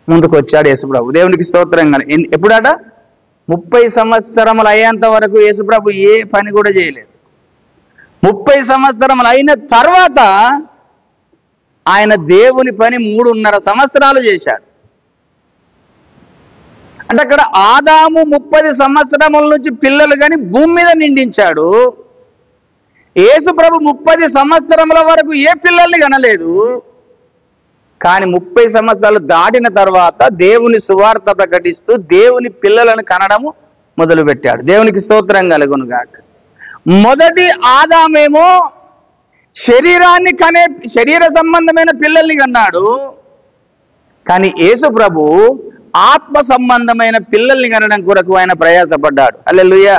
ముందుకు వచ్చాడు యేసుప్రభు. దేవునికి స్తోత్రంగా. ఎప్పుడట? 30 సంవత్సరములు అయ్యేంత వరకు యేసుప్రభు ఏ పని కూడా చేయలేదు. 30 సంవత్సరములు అయిన తర్వాత ఆయన దేవుని పని 3.5 సంవత్సరాలు చేశాడు. అంటే అక్కడ ఆదాము 30 సంవత్సరముల నుంచి పిల్లలు కానీ భూమి మీద నిండించాడు. యేసుప్రభు 30 సంవత్సరముల వరకు ఏ పిల్లల్ని కనలేదు. కానీ 30 సంవత్సరాలు దాటిన తర్వాత దేవుని సువార్త ప్రకటిస్తూ దేవుని పిల్లలను కనడము మొదలుపెట్టాడు. దేవునికి స్తోత్రం కలుగునుగాక. మొదటి ఆదామేమో శరీరాన్ని కనే శరీర సంబంధమైన పిల్లల్ని కన్నాడు. కానీ యేసుప్రభు ఆత్మ సంబంధమైన పిల్లల్ని కనడం కొరకు ఆయన ప్రయాసపడ్డాడు. హల్లెలూయా.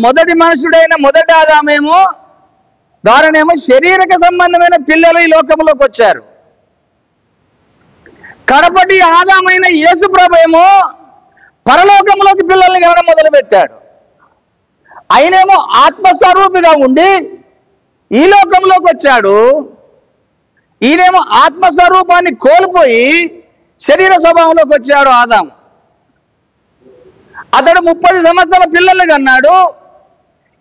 మొదటి మనుషుడైన మొదటి ఆదామేమో ద్వారానేమో శరీరక సంబంధమైన పిల్లలు ఈ లోకంలోకి వచ్చారు. కడపటి ఆదామైన యేసుప్రభు ఏమో పరలోకంలోకి పిల్లల్ని కనడం మొదలుపెట్టాడు. ఆయనేమో ఆత్మస్వరూపిగా ఉండి ఈ లోకంలోకి వచ్చాడు. ఈయనేమో ఆత్మస్వరూపాన్ని కోల్పోయి శరీర స్వభావంలోకి వచ్చాడు ఆదాము. అతడు 30 సంవత్సరాల పిల్లలు కన్నాడు.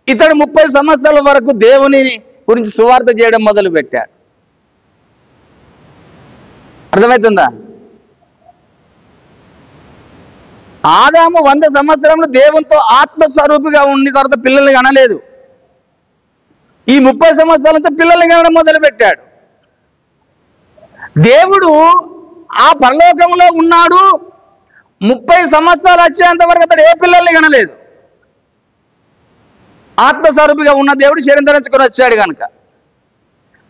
ఇతడు 30 సంవత్సరాల వరకు దేవుని గురించి సువార్త చేయడం మొదలు పెట్టాడు. అర్థమవుతుందా? ఆదాము 100 సంవత్సరములు దేవునితో ఆత్మస్వరూపిగా ఉండి తర్వాత పిల్లల్ని కనలేదు. ఈ 30 సంవత్సరాలతో పిల్లల్ని కనడం మొదలు పెట్టాడు. దేవుడు ఆ పరలోకంలో ఉన్నాడు. 30 సంవత్సరాలు వచ్చేంత వరకు అతడు ఏ పిల్లల్ని కనలేదు. ఆత్మస్వరూపిగా ఉన్న దేవుడు శరీరం ధరించుకొని వచ్చాడు కనుక.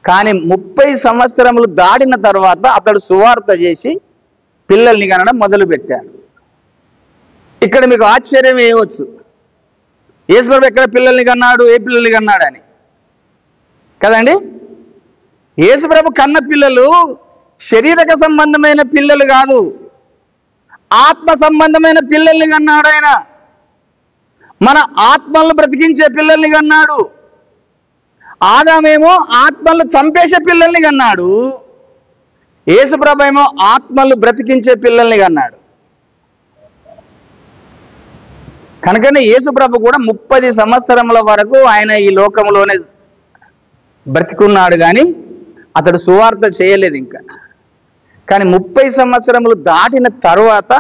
కానీ 30 సంవత్సరములు దాటిన తర్వాత అతడు సువార్త చేసి పిల్లల్ని కనడం మొదలుపెట్టాడు. ఇక్కడ మీకు ఆశ్చర్యం వేయవచ్చు, యేసుప్రభు ఎక్కడ పిల్లల్ని కన్నాడు, ఏ పిల్లల్ని కన్నాడు అని కదండి. యేసుప్రభు కన్న పిల్లలు శరీరక సంబంధమైన పిల్లలు కాదు, ఆత్మ సంబంధమైన పిల్లల్ని కన్నాడు ఆయన. మన ఆత్మలను బ్రతికించే పిల్లల్ని కన్నాడు. ఆదామేమో ఆత్మలను చంపేసే పిల్లల్ని కన్నాడు. యేసుప్రభు ఏమో ఆత్మలు బ్రతికించే పిల్లల్ని కన్నాడు. కనుకనే యేసుప్రభు కూడా 30 సంవత్సరముల వరకు ఆయన ఈ లోకంలోనే బ్రతికున్నాడు. కానీ అతడు సువార్త చేయలేదు ఇంకా. కానీ 30 సంవత్సరములు దాటిన తరువాత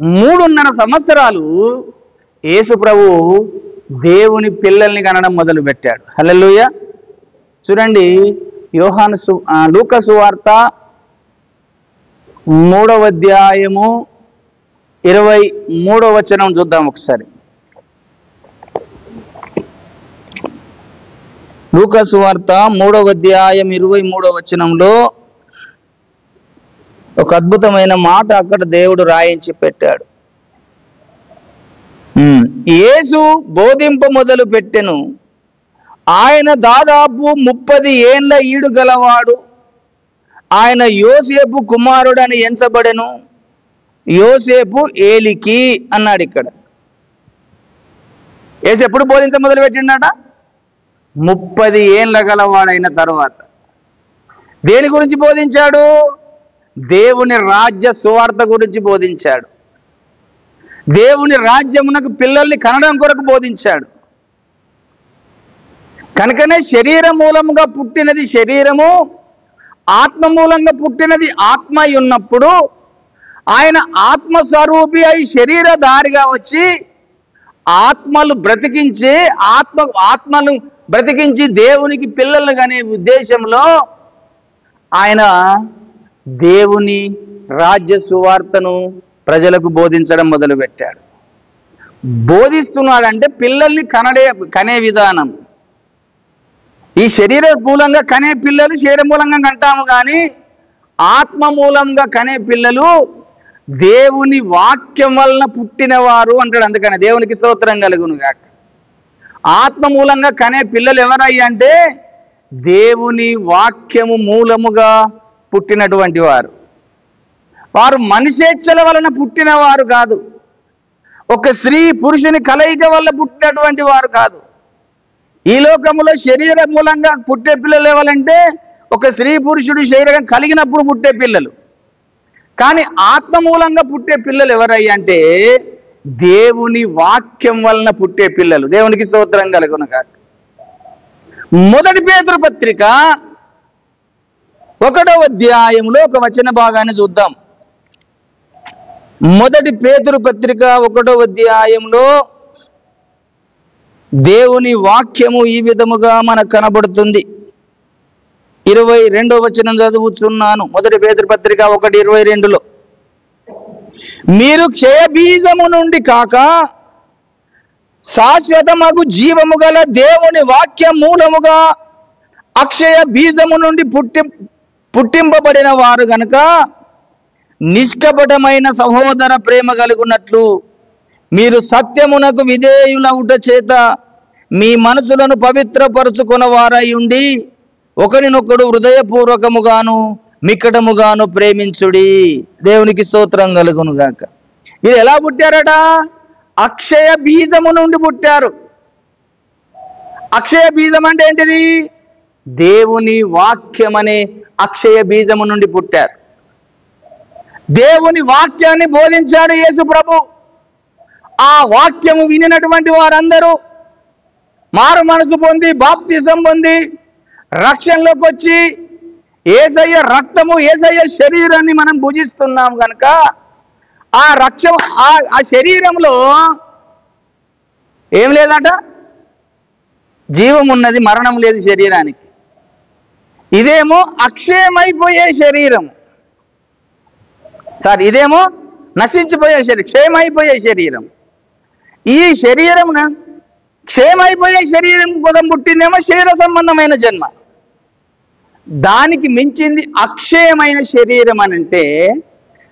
3.5 సంవత్సరాలు యేసుప్రభు దేవుని పిల్లల్ని కనడం మొదలు పెట్టాడు. హల్లెలూయా. చూడండి, లూకా సువార్త 3వ అధ్యాయము 23వ వచనం చూద్దాం ఒకసారి. లూకా సువార్త 3వ అధ్యాయం 23వ వచనంలో ఒక అద్భుతమైన మాట అక్కడ దేవుడు రాయించి పెట్టాడు. యేసు బోధింప మొదలు పెట్టెను. ఆయన దాదాపు 30 ఏండ్ల ఈడు గలవాడు. ఆయన యోసేపు కుమారుడని ఎంచబడెను. యోసేపు ఏలికి అన్నాడు ఇక్కడ. యేసు ఎప్పుడు బోధించ మొదలు పెట్టిండట? 30 ఏండ్ల గలవాడైన తర్వాత. దేని గురించి బోధించాడు? దేవుని రాజ్య సువార్త గురించి బోధించాడు. దేవుని రాజ్యమునకు పిల్లల్ని కనడం కొరకు బోధించాడు. కనుకనే శరీర మూలముగా పుట్టినది శరీరము, ఆత్మ మూలంగా పుట్టినది ఆత్మ ఉన్నప్పుడు ఆయన ఆత్మస్వరూపి అయి శరీరధారిగా వచ్చి ఆత్మలు బ్రతికించి దేవునికి పిల్లలు అనే ఉద్దేశంలో ఆయన దేవుని రాజ్య సువార్తను ప్రజలకు బోధించడం మొదలుపెట్టాడు. బోధిస్తున్నాడంటే పిల్లల్ని కనే విధానం. ఈ శరీర మూలంగా కనే పిల్లలు శరీర మూలంగా కంటాము, కానీ ఆత్మ మూలంగా కనే పిల్లలు దేవుని వాక్యం వలన పుట్టినవారు అంటాడు. అందుకని దేవునికి స్తోత్రం కలుగును గాక. ఆత్మ మూలంగా కనే పిల్లలు ఎవరయ్యా అంటే దేవుని వాక్యము మూలముగా పుట్టినటువంటి వారు. వారు మనిషేచ్ఛల వలన పుట్టినవారు కాదు. ఒక స్త్రీ పురుషుని కలయిక వల్ల పుట్టినటువంటి వారు కాదు. ఈ లోకంలో శరీర మూలంగా పుట్టే పిల్లలు ఎవరంటే ఒక స్త్రీ పురుషుడు శరీరం కలిగినప్పుడు పుట్టే పిల్లలు. కానీ ఆత్మ మూలంగా పుట్టే పిల్లలు ఎవరయ్యా అంటే దేవుని వాక్యం వలన పుట్టే పిల్లలు. దేవునికి స్తోత్రం కలుగును గాక. మొదటి పేతురు పత్రిక 1వ అధ్యాయంలో ఒక వచన భాగాన్ని చూద్దాం. మొదటి పేతురు పత్రిక 1వ అధ్యాయంలో దేవుని వాక్యము ఈ విధముగా మనకు కనబడుతుంది. 22వ వచనం చదువుచున్నాను. మొదటి పేతురు పత్రిక 1:22లో, మీరు క్షయ బీజము నుండి కాక శాశ్వతమగు జీవము గల దేవుని వాక్యం మూలముగా అక్షయ బీజము నుండి పుట్టింపబడిన వారు గనుక నిష్కపటమైన సహోదర ప్రేమ కలుగునట్లు మీరు సత్యమునకు విధేయులవుట చేత మీ మనసులను పవిత్రపరుచుకున్న వారై ఉండి ఒకరినొకడు హృదయపూర్వకముగాను మిక్కటముగాను ప్రేమించుడి. దేవునికి స్తోత్రం కలుగును గాక. ఇది ఎలా పుట్టారట? అక్షయ బీజము నుండి పుట్టారు. అక్షయ బీజం అంటే ఏంటిది? దేవుని వాక్యం అనే అక్షయ బీజము నుండి పుట్టారు. దేవుని వాక్యాన్ని బోధించాడు యేసు ప్రభు. ఆ వాక్యము వినినటువంటి వారందరూ మారు మనసు పొంది బాప్తిసం పొంది రక్షణలోకి వచ్చి యేసయ్య రక్తము యేసయ్య శరీరాన్ని మనం భుజిస్తున్నాం కనుక ఆ శరీరంలో ఏం లేదట? జీవం ఉన్నది, మరణం లేదు శరీరానికి. ఇదేమో అక్షయమైపోయే శరీరం. ఇదేమో నశించిపోయే శరీరం, క్షయమైపోయే శరీరం. ఈ శరీరం క్షయమైపోయే శరీరం కోసం పుట్టిందేమో శరీర సంబంధమైన జన్మ. దానికి మించింది అక్షయమైన శరీరం అని అంటే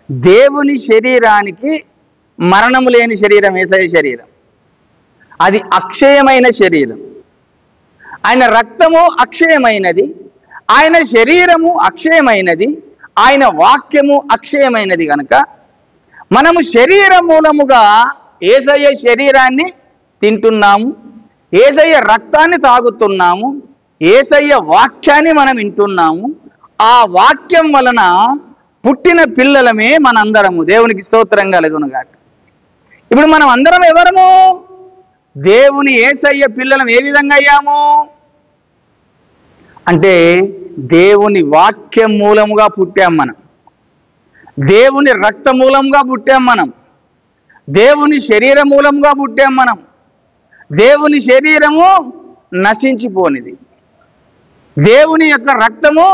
దేవుని శరీరానికి మరణము లేని శరీరం యేసయ్య శరీరం. అది అక్షయమైన శరీరం. ఆయన రక్తము అక్షయమైనది, ఆయన శరీరము అక్షయమైనది, ఆయన వాక్యము అక్షయమైనది కనుక మనము శరీర మూలముగా యేసయ్య శరీరాన్ని తింటున్నాము, యేసయ్య రక్తాన్ని తాగుతున్నాము, యేసయ్య వాక్యాన్ని మనం వింటున్నాము. ఆ వాక్యం వలన పుట్టిన పిల్లలమే మనందరము. దేవునికి స్తోత్రం కలుగును గాక. ఇప్పుడు మనం అందరం ఎవరము? దేవుని యేసయ్య పిల్లలం. ఏ విధంగా అయ్యాము అంటే దేవుని వాక్యం మూలముగా పుట్టాం మనం, దేవుని రక్త మూలంగా పుట్టాం మనం, దేవుని శరీర మూలంగా పుట్టాం మనం. దేవుని శరీరము నశించిపోనిది, దేవుని యొక్క రక్తము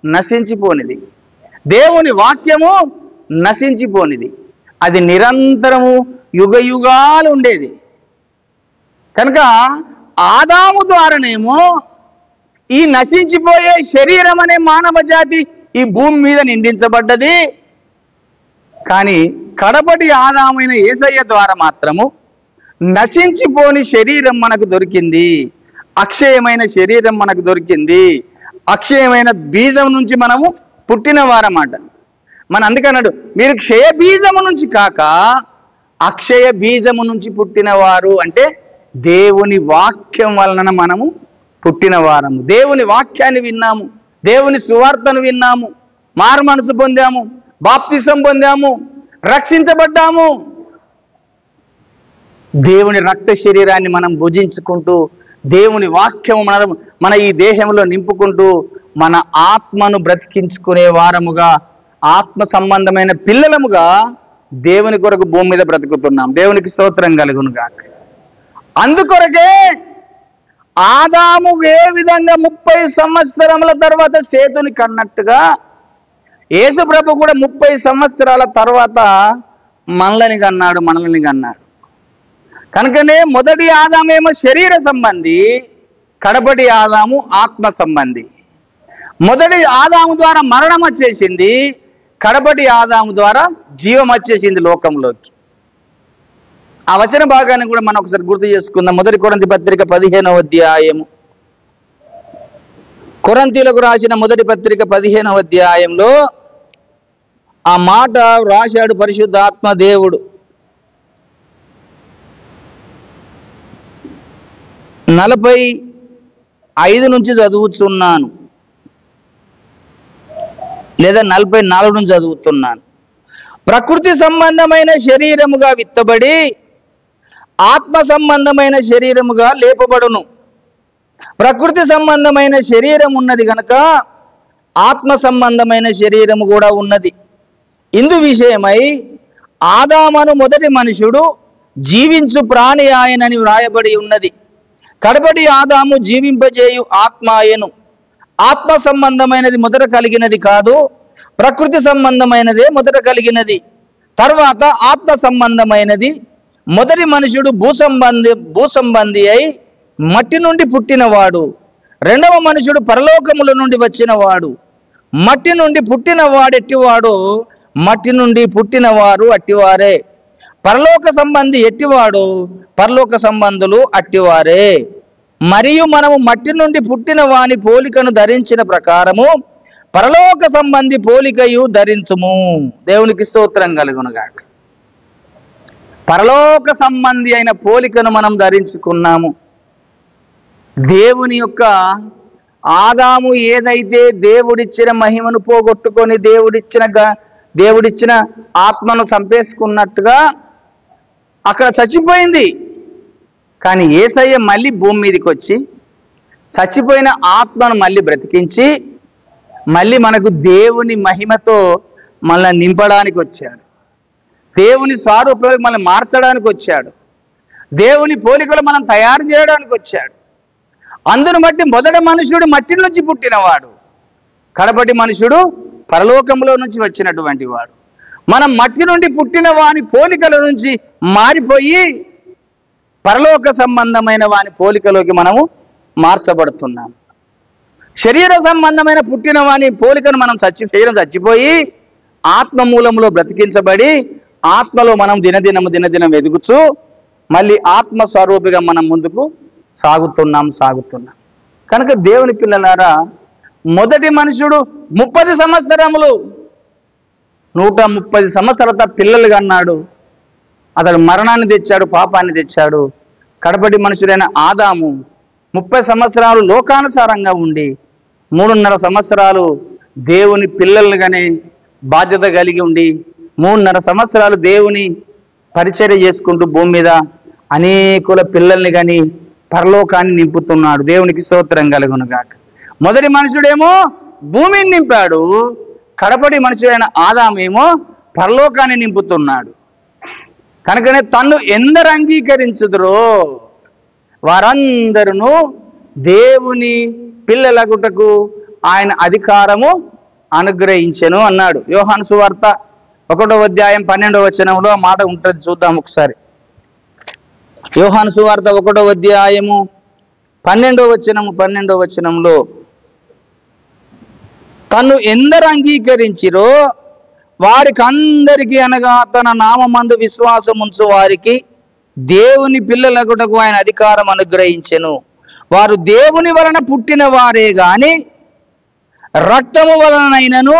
నశించిపోనిది, దేవుని వాక్యము నశించిపోనిది. అది నిరంతరము యుగ యుగాలు ఉండేది. కనుక ఆదాము ద్వారానేమో ఈ నశించిపోయే శరీరం అనే మానవ జాతి ఈ భూమి మీద నిందించబడ్డది. కానీ కడపటి ఆదామైన యేసయ్య ద్వారా మాత్రము నశించిపోని శరీరం మనకు దొరికింది, అక్షయమైన శరీరం మనకు దొరికింది. అక్షయమైన బీజం నుంచి మనము పుట్టిన వారన్నమాట. అందుకన్నాడు మీరు క్షయ బీజము నుంచి కాక అక్షయ బీజము నుంచి పుట్టినవారు. అంటే దేవుని వాక్యం వలన మనము పుట్టిన వారము. దేవుని వాక్యాన్ని విన్నాము, దేవుని సువార్తను విన్నాము, మారు మనసు పొందాము, బాప్తిసం పొందాము, రక్షించబడ్డాము. దేవుని రక్త శరీరాన్ని మనం భుజించుకుంటూ దేవుని వాక్యము మన ఈ దేహంలో నింపుకుంటూ మన ఆత్మను బ్రతికించుకునే వారముగా, ఆత్మ సంబంధమైన పిల్లలముగా దేవుని కొరకు భూమి మీద బ్రతుకుతున్నాం. దేవునికి స్తోత్రం కలుగును గాక. అందుకొరకే ఆదాము ఏ విధంగా 30 సంవత్సరముల తర్వాత సేతుని కన్నట్టుగా యేసు ప్రభు కూడా 30 సంవత్సరాల తర్వాత మనల్ని కన్నాడు. కనుకనే మొదటి ఆదామేమో శరీర సంబంధి, కడపటి ఆదాము ఆత్మ సంబంధి. మొదటి ఆదాము ద్వారా మరణం వచ్చేసింది, కడపటి ఆదాము ద్వారా జీవం వచ్చేసింది లోకంలోకి. ఆ వచన భాగాన్ని కూడా మనం ఒకసారి గుర్తు చేసుకుందాం. మొదటి కొరింథీ పత్రిక 15వ అధ్యాయము. కొరింథీలకు రాసిన మొదటి పత్రిక 15వ అధ్యాయంలో ఆ మాట రాశాడు పరిశుద్ధాత్మ దేవుడు. 45 నుంచి చదువుతున్నాను, లేదా 44 నుంచి చదువుతున్నాను. ప్రకృతి సంబంధమైన శరీరముగా విత్తబడి ఆత్మ సంబంధమైన శరీరముగా లేపబడును. ప్రకృతి సంబంధమైన శరీరం ఉన్నది కనుక ఆత్మ సంబంధమైన శరీరము కూడా ఉన్నది. ఇందు విషయమై ఆదామను మొదటి మనుషుడు జీవించు ప్రాణి ఆయనని వ్రాయబడి ఉన్నది. కడపటి ఆదాము జీవింపజేయు ఆత్మ ఆయను. ఆత్మ సంబంధమైనది మొదట కలిగినది కాదు, ప్రకృతి సంబంధమైనదే మొదట కలిగినది, తర్వాత ఆత్మ సంబంధమైనది. మొదటి మనుషుడు భూసంబంధి అయి మట్టి నుండి పుట్టినవాడు. రెండవ మనుషుడు పరలోకముల నుండి వచ్చినవాడు. మట్టి నుండి పుట్టినవాడు ఎట్టివాడో మట్టి నుండి పుట్టినవారు అట్టివారే. పరలోక సంబంధి ఎట్టివాడో పరలోక సంబంధులు అట్టివారే. మరియు మనము మట్టి నుండి పుట్టిన వాని పోలికను ధరించిన ప్రకారము పరలోక సంబంధి పోలికయు ధరించుము. దేవునికి స్తోత్రం కలుగునుగాక. పరలోక సంబంధి అయిన పోలికను మనం ధరించుకున్నాము. దేవుని యొక్క ఆదాము ఏదైతే దేవుడిచ్చిన మహిమను పోగొట్టుకొని దేవుడిచ్చిన ఆత్మను చంపేసుకున్నట్టుగా అక్కడ చచ్చిపోయింది. కానీ యేసయ్య మళ్ళీ భూమి మీదకి వచ్చి చచ్చిపోయిన ఆత్మను మళ్ళీ బ్రతికించి మళ్ళీ మనకు దేవుని మహిమతో మనల్ని నింపడానికి వచ్చాడు. దేవుని స్వరూపంలో మనం మార్చడానికి వచ్చాడు. దేవుని పోలికలు మనం తయారు చేయడానికి వచ్చాడు. అందును బట్టి మొదటి మనుషుడు మట్టి నుంచి పుట్టినవాడు, కడపటి మనుషుడు పరలోకంలో నుంచి వచ్చినటువంటి వాడు. మనం మట్టి నుండి పుట్టిన వాని పోలికల నుంచి మారిపోయి పరలోక సంబంధమైన వాని పోలికలోకి మనము మార్చబడుతున్నాం. శరీర సంబంధమైన పుట్టిన వాని పోలికను మనం చచ్చిపోయి ఆత్మ మూలంలో బ్రతికించబడి ఆత్మలో మనం దినదినం ఎదుగుచూ మళ్ళీ ఆత్మ స్వరూపిగా మనం ముందుకు సాగుతున్నాం. కనుక దేవుని పిల్లలారా, మొదటి మనుషుడు 30 సంవత్సరములు 130 సంవత్సరాల పిల్లలు కన్నాడు. అతడు మరణాన్ని తెచ్చాడు, పాపాన్ని తెచ్చాడు. కడపటి మనుషుడైన ఆదాము 30 సంవత్సరాలు లోకానుసారంగా ఉండి 3.5 సంవత్సరాలు దేవుని పిల్లలుగానే బాధ్యత కలిగి ఉండి 3.5 సంవత్సరాలు దేవుని పరిచర్య చేసుకుంటూ భూమి మీద అనేకుల పిల్లల్ని కానీ పరలోకాన్ని నింపుతున్నాడు. దేవునికి స్తోత్రం కలుగునుగాక. మొదటి మనుషుడేమో భూమిని నింపాడు, కడపటి మనుషుడైన ఆదామేమో పరలోకాన్ని నింపుతున్నాడు. కనుకనే తన్ను ఎందరు అంగీకరించుదురో వారందరూ దేవుని పిల్లలగుటకు ఆయన అధికారము అనుగ్రహించెను అన్నాడు. యోహాను సువార్త 1వ అధ్యాయం 12వ వచనంలో ఆ మాట ఉంటుంది, చూద్దాం ఒకసారి. యోహాను సువార్త 1వ అధ్యాయము 12వ వచనంలో తన్ను ఎందరు అంగీకరించిరో వారికి అందరికీ, అనగా తన నామమందు విశ్వాసం ఉంచు వారికి దేవుని పిల్లలగుటకు ఆయన అధికారం అనుగ్రహించెను. వారు దేవుని వలన పుట్టిన వారే గాని రక్తము వలనైనను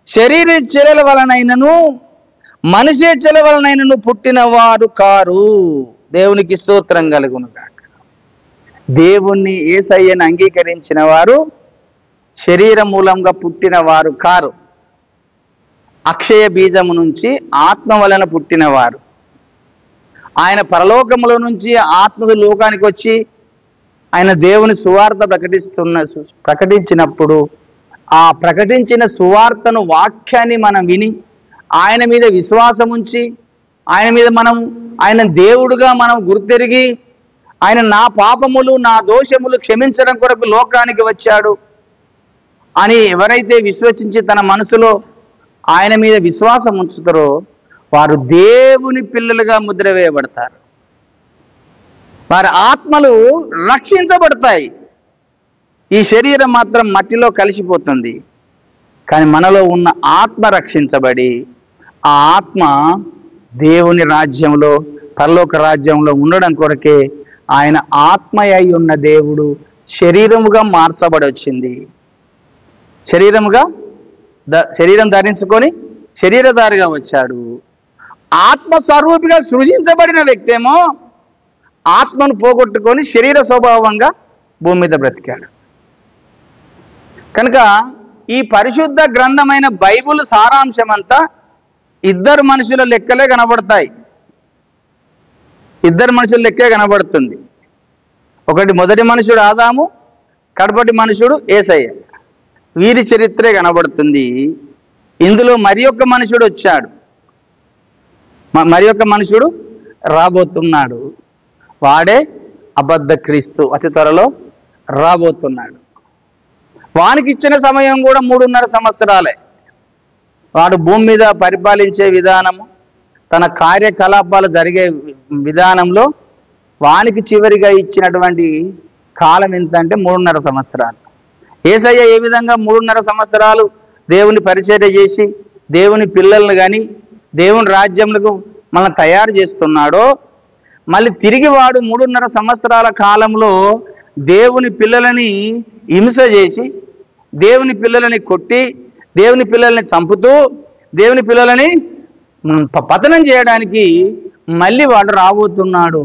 శరీర చర్యల వలనైనను మనిషి చర్యల వలనైనను పుట్టిన వారు కారు. దేవునికి స్తోత్రం కలుగునుగాక. దేవుణ్ణి యేసయ్యను అంగీకరించిన వారు శరీర మూలంగా పుట్టిన వారు కారు. అక్షయ బీజము నుంచి ఆత్మ వలన పుట్టినవారు. ఆయన పరలోకములో నుంచి ఆత్మ లోకానికి వచ్చి ఆయన దేవుని సువార్త ప్రకటించినప్పుడు ఆ ప్రకటించిన సువార్తను, వాక్యాన్ని మనం విని ఆయన మీద విశ్వాసం ఉంచి ఆయన దేవుడుగా మనం గుర్తెరిగి ఆయన నా పాపములు నా దోషములు క్షమించడం కొరకు లోకానికి వచ్చాడు అని ఎవరైతే విశ్వసించి తన మనసులో ఆయన మీద విశ్వాసం ఉంచుతారో వారు దేవుని పిల్లలుగా ముద్ర వేయబడతారు. వారి ఆత్మలు రక్షించబడతాయి. ఈ శరీరం మాత్రం మట్టిలో కలిసిపోతుంది. కానీ మనలో ఉన్న ఆత్మ రక్షించబడి ఆ ఆత్మ దేవుని రాజ్యంలో, పరలోక రాజ్యంలో ఉండడం కొరకే ఆయన ఆత్మ అయి ఉన్న దేవుడు శరీరముగా మార్చబడి వచ్చింది. శరీరం ధరించుకొని శరీరధారిగా వచ్చాడు. ఆత్మస్వరూపిగా సృజించబడిన వ్యక్తి ఏమో ఆత్మను పోగొట్టుకొని శరీర స్వభావంగా భూమి మీద బ్రతికాడు. కనుక ఈ పరిశుద్ధ గ్రంథమైన బైబిల్ సారాంశం అంతా ఇద్దరు మనుషుల లెక్కలే కనబడతాయి. ఇద్దరు మనుషుల లెక్కే కనబడుతుంది. ఒకటి మొదటి మనుషుడు ఆదాము, కడపటి మనుషుడు యేసయ్య. వీరి చరిత్రే కనబడుతుంది. ఇందులో మరి ఒక్క మనుషుడు వచ్చాడు, మరి ఒక్క మనుషుడు రాబోతున్నాడు. వాడే అబద్ధ క్రీస్తు, అతి త్వరలో రాబోతున్నాడు. వానికి ఇచ్చిన సమయం కూడా 3.5 సంవత్సరాలే. వాడు భూమి మీద పరిపాలించే విధానము, తన కార్యకలాపాలు జరిగే విధానంలో వానికి చివరిగా ఇచ్చినటువంటి కాలం ఎంత అంటే 3.5 సంవత్సరాలు. యేసయ్య ఏ విధంగా 3.5 సంవత్సరాలు దేవుని పరిచర్య చేసి దేవుని పిల్లలను కానీ దేవుని రాజ్యములకు మనం తయారు చేస్తున్నాడో, మళ్ళీ తిరిగి వాడు 3.5 సంవత్సరాల కాలంలో దేవుని పిల్లలని హింస చేసి, దేవుని పిల్లలని కొట్టి, దేవుని పిల్లల్ని చంపుతూ, దేవుని పిల్లలని పతనం చేయడానికి మళ్ళీ వాడు రాబోతున్నాడు.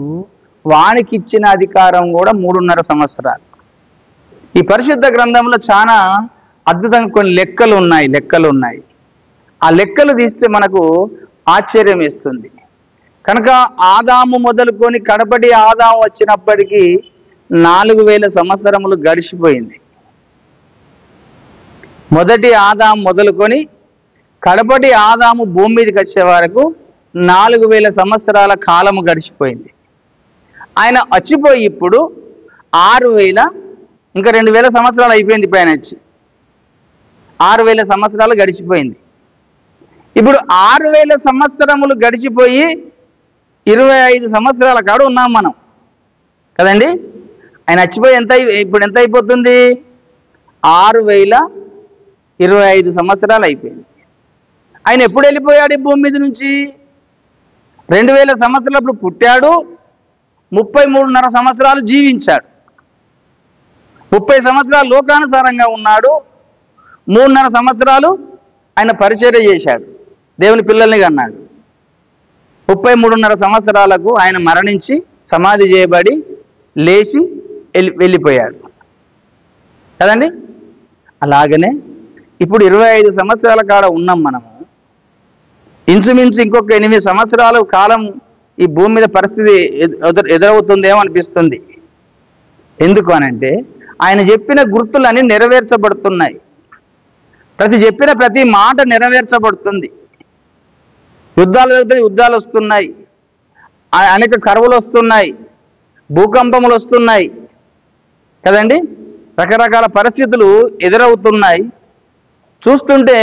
వానికి ఇచ్చిన అధికారం కూడా 3.5 సంవత్సరాలు. ఈ పరిశుద్ధ గ్రంథంలో చాలా అద్భుతంగా కొన్ని లెక్కలు ఉన్నాయి. ఆ లెక్కలు తీస్తే మనకు ఆశ్చర్యం వేస్తుంది. కనుక ఆదాము మొదలుకొని కడపటి ఆదాము వచ్చినప్పటికీ 4000 సంవత్సరములు గడిచిపోయింది. మొదటి ఆదాము మొదలుకొని కడపటి ఆదాము భూమి మీదకి వచ్చే వరకు 4000 సంవత్సరాల కాలము గడిచిపోయింది. ఆయన వచ్చిపోయి ఇప్పుడు 6000, ఇంకా 2000 సంవత్సరాలు అయిపోయింది. ఇప్పుడు ఆయన వచ్చి 6000 సంవత్సరాలు గడిచిపోయింది. ఇప్పుడు 6000 సంవత్సరములు గడిచిపోయి 25 సంవత్సరాల కాడ ఉన్నాం మనం కదండి. ఆయన వచ్చిపోయి ఇప్పుడు ఎంత అయిపోతుంది? 6025 సంవత్సరాలు అయిపోయింది. ఆయన ఎప్పుడు వెళ్ళిపోయాడు ఈ భూమి మీద నుంచి? 2000 సంవత్సరాలప్పుడు పుట్టాడు, 33.5 సంవత్సరాలు జీవించాడు, 30 సంవత్సరాలు లోకానుసారంగా ఉన్నాడు, 3.5 సంవత్సరాలు ఆయన పరిచర్య చేశాడు, దేవుని పిల్లల్ని కన్నాడు. 33.5 సంవత్సరాలకు ఆయన మరణించి సమాధి చేయబడి లేచి వెళ్ళిపోయాడు కదండి. అలాగనే ఇప్పుడు 25 సంవత్సరాల కాడ ఉన్నాం మనము. ఇంచుమించు ఇంకొక 8 సంవత్సరాల కాలం ఈ భూమి మీద పరిస్థితి ఎదురవుతుందేమో అనిపిస్తుంది. ఎందుకు అనంటే ఆయన చెప్పిన గుర్తులన్నీ నెరవేర్చబడుతున్నాయి. చెప్పిన ప్రతి మాట నెరవేర్చబడుతుంది. యుద్ధాలు వస్తున్నాయి, అనేక కరువులు వస్తున్నాయి, భూకంపములు వస్తున్నాయి కదండి. రకరకాల పరిస్థితులు ఎదురవుతున్నాయి. చూస్తుంటే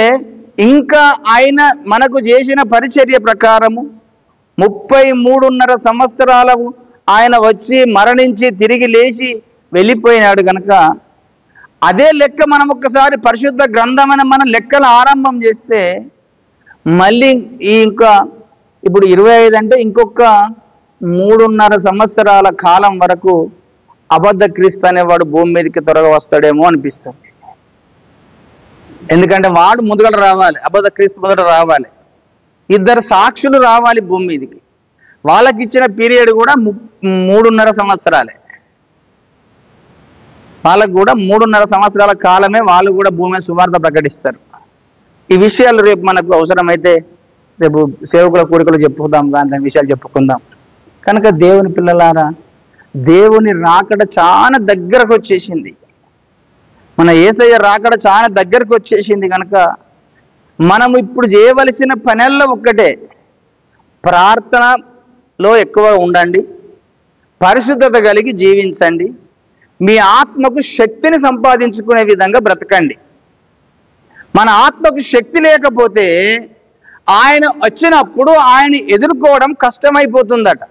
ఇంకా ఆయన మనకు చేసిన పరిచర్య ప్రకారము 33.5 సంవత్సరాలకు ఆయన వచ్చి మరణించి తిరిగి లేచి వెళ్ళిపోయినాడు కనుక అదే లెక్క మనం ఒక్కసారి పరిశుద్ధ గ్రంథమైన మనం లెక్కలు ఆరంభం చేస్తే మళ్ళీ ఇప్పుడు 25 అంటే ఇంకొక 3.5 సంవత్సరాల కాలం వరకు అబద్ధ క్రీస్తు అనేవాడు భూమి మీదకి త్వరగా వస్తాడేమో అనిపిస్తుంది. ఎందుకంటే వాడు ముందుగడ రావాలి, అబద్ధ క్రీస్తు మొదట రావాలి, 2 సాక్షులు రావాలి భూమి మీదకి. వాళ్ళకి ఇచ్చిన పీరియడ్ కూడా 3.5 సంవత్సరాలే. వాళ్ళకు కూడా 3.5 సంవత్సరాల కాలమే వాళ్ళు కూడా భూమి సువార్త ప్రకటిస్తారు. ఈ విషయాలు రేపు మనకు అవసరమైతే రేపు సేవకుల కూడికలు చెప్పుకుందాం, దాంట్లో విషయాలు చెప్పుకుందాం. కనుక దేవుని పిల్లలారా, దేవుని రాకడ చాలా దగ్గరకు వచ్చేసింది. మన యేసయ్య రాకడ చాలా దగ్గరకు వచ్చేసింది కనుక మనం ఇప్పుడు చేయవలసిన పనుల్లో ఒక్కటే, ప్రార్థనలో ఎక్కువ ఉండండి, పరిశుద్ధత కలిగి జీవించండి, మీ ఆత్మకు శక్తిని సంపాదించుకునే విధంగా బ్రతకండి. మన ఆత్మకు శక్తి లేకపోతే ఆయన వచ్చినప్పుడు ఆయన ఎదుర్కోవడం కష్టమైపోతుందట.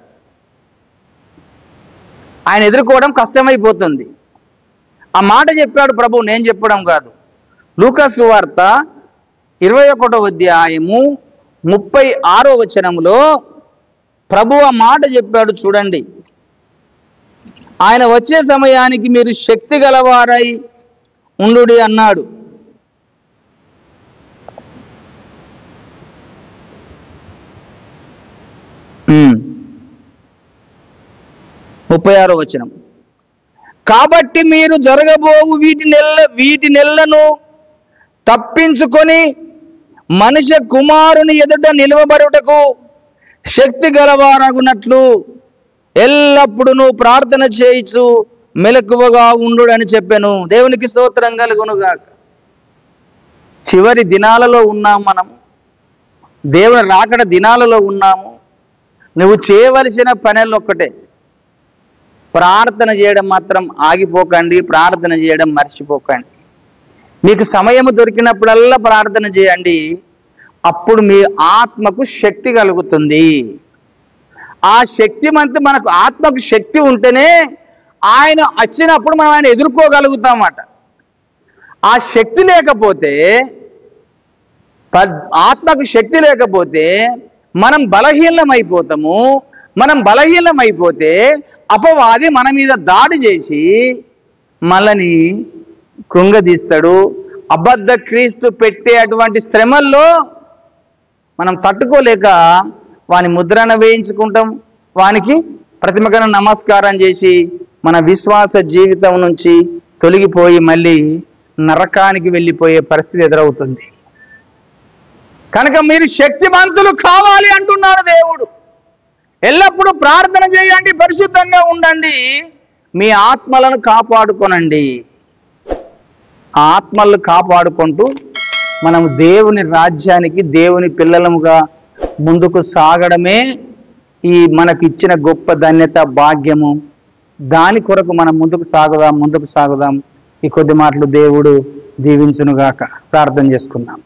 ఆయన ఎదుర్కోవడం కష్టమైపోతుంది. ఆ మాట చెప్పాడు ప్రభు, నేను చెప్పడం కాదు. లూకా సువార్త 21వ అధ్యాయము 36వ వచనంలో ప్రభు ఆ మాట చెప్పాడు చూడండి. ఆయన వచ్చే సమయానికి మీరు శక్తి గలవారై ఉండుడి అన్నాడు. ముప్పై 36వ వచనం. కాబట్టి మీరు జరగబోవు వీటి నెల్లను తప్పించుకొని మనుష్య కుమారుని ఎదుట నిలవబడుటకు శక్తి గలవారగునట్లు ఎల్లప్పుడూ ప్రార్థన చేయించు మెలకువగా ఉండు అని చెప్పాను. దేవునికి స్తోత్రం కలుగునుగాక. చివరి దినాలలో ఉన్నాము మనం, దేవుని రాకడ దినాలలో ఉన్నాము. నువ్వు చేయవలసిన పనులు ఒక్కటే, ప్రార్థన చేయడం మాత్రం ఆగిపోకండి, ప్రార్థన చేయడం మర్చిపోకండి. మీకు సమయం దొరికినప్పుడల్లా ప్రార్థన చేయండి. అప్పుడు మీ ఆత్మకు శక్తి కలుగుతుంది. ఆ శక్తి మనకు ఆత్మకు శక్తి ఉంటేనే ఆయన వచ్చినప్పుడు మనం ఆయన ఎదుర్కోగలుగుతామట. ఆ శక్తి లేకపోతే, ఆత్మకు శక్తి లేకపోతే మనం బలహీనమైపోతాము. మనం బలహీనమైపోతే అపవాది మన మీద దాడి చేసి మనల్ని కృంగదీస్తాడు. అబద్ధ క్రీస్తు పెట్టే అటువంటి శ్రమల్లో మనం తట్టుకోలేక వాని ముద్రణ వేయించుకుంటాం, వానికి ప్రతిమకన నమస్కారం చేసి మన విశ్వాస జీవితం నుంచి తొలగిపోయి మళ్ళీ నరకానికి వెళ్ళిపోయే పరిస్థితి ఎదురవుతుంది. కనుక మీరు శక్తిమంతులు కావాలి అంటున్నాడు దేవుడు. ఎల్లప్పుడూ ప్రార్థన చేయండి, పరిశుద్ధంగా ఉండండి, మీ ఆత్మలను కాపాడుకోనండి. ఆ ఆత్మలను కాపాడుకుంటూ మనం దేవుని రాజ్యానికి, దేవుని పిల్లలముగా ముందుకు సాగడమే ఈ మనకి ఇచ్చిన గొప్ప ధన్యత, భాగ్యము. దాని కొరకు మనం ముందుకు సాగుదాం. ఈ కొద్ది మాటలు దేవుడు దీవించునుగాక. ప్రార్థన చేసుకుందాం.